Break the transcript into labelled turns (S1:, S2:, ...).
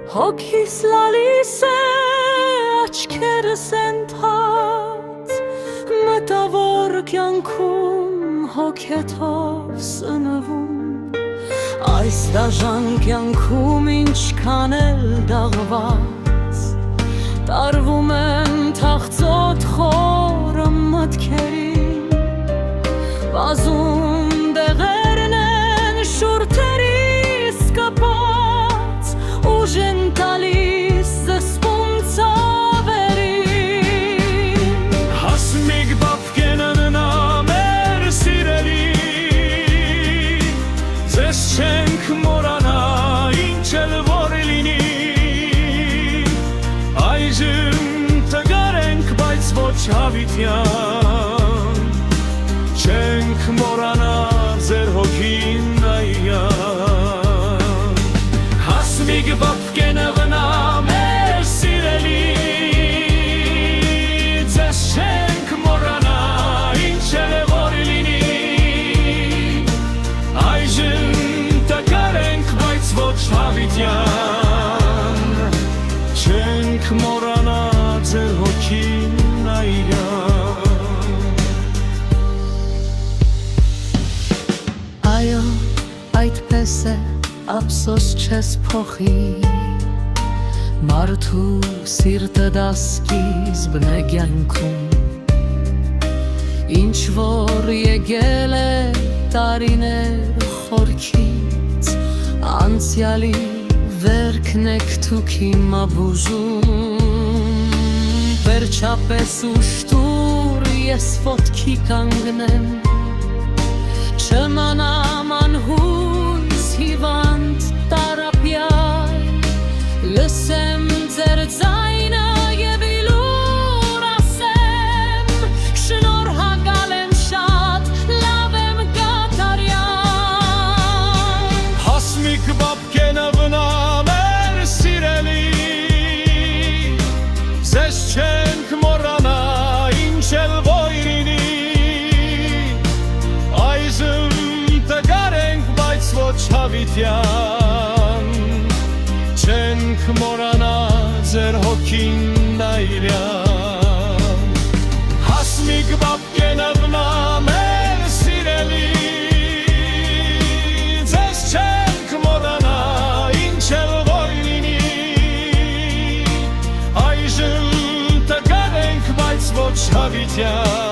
S1: Հոգիս լալիս է աչքերս ենթած մտավոր կյանքում հոգետով սնվում Այս դաժան կյանքում ինչքան էլ դաղված տարվում են թախծոտ խորը մտքերին Վազում դեղերն են շուրթերիս կպած Ուժ են տալիս զսպում ծավերին
S2: Հասմիկ բապկենն նա մեր սիրելի Ձեզ չենք մորանա ինչ էլ որ լինի Այժմ տգար ենք բայց ոչ հավիտյան Չենք մորանա ձեր հոգին նայյան Հասմիկ բապկենը վնա մեր սիրելի Ձեզ չենք մորանա ինչ էլ որ լինի Այժմ տկար ենք բայց ոչ հավիտյան Չենք մորանա ձեր հոգին նայյան
S1: Այո, այդպես է, ափսոս չես փոխի Մարդու սիրտը դա սկիզբն է կյանքում Ինչ որ եկել է տարիներ խորքից Անցյալի վերքն եք դուք հիմա բուժում Վերջապես ուշտուր ես ոտքի կանգնեմ Չմնամ անհույս հիվանդ տարապյալ Լսեմ ձեր ձայնը և իլուր ասեմ Շնորհակալ եմ շատ, լավ եմ կատարյալ
S2: Հասմիկ բապկենը վնա մեր սիրելի Ձեզ չենք մորանա ինչ էլ որ լինի Այժմ տգար ենք բայց ոչ հավիտյան Չենք մորանա ձեր հոգին նայրյան Հասմիկ բապկենը վնա մեր սիրելի Ձեզ չենք մորանա ինչ էլ որ լինի Այժմ տգար ենք բայց ոչ հավիտյան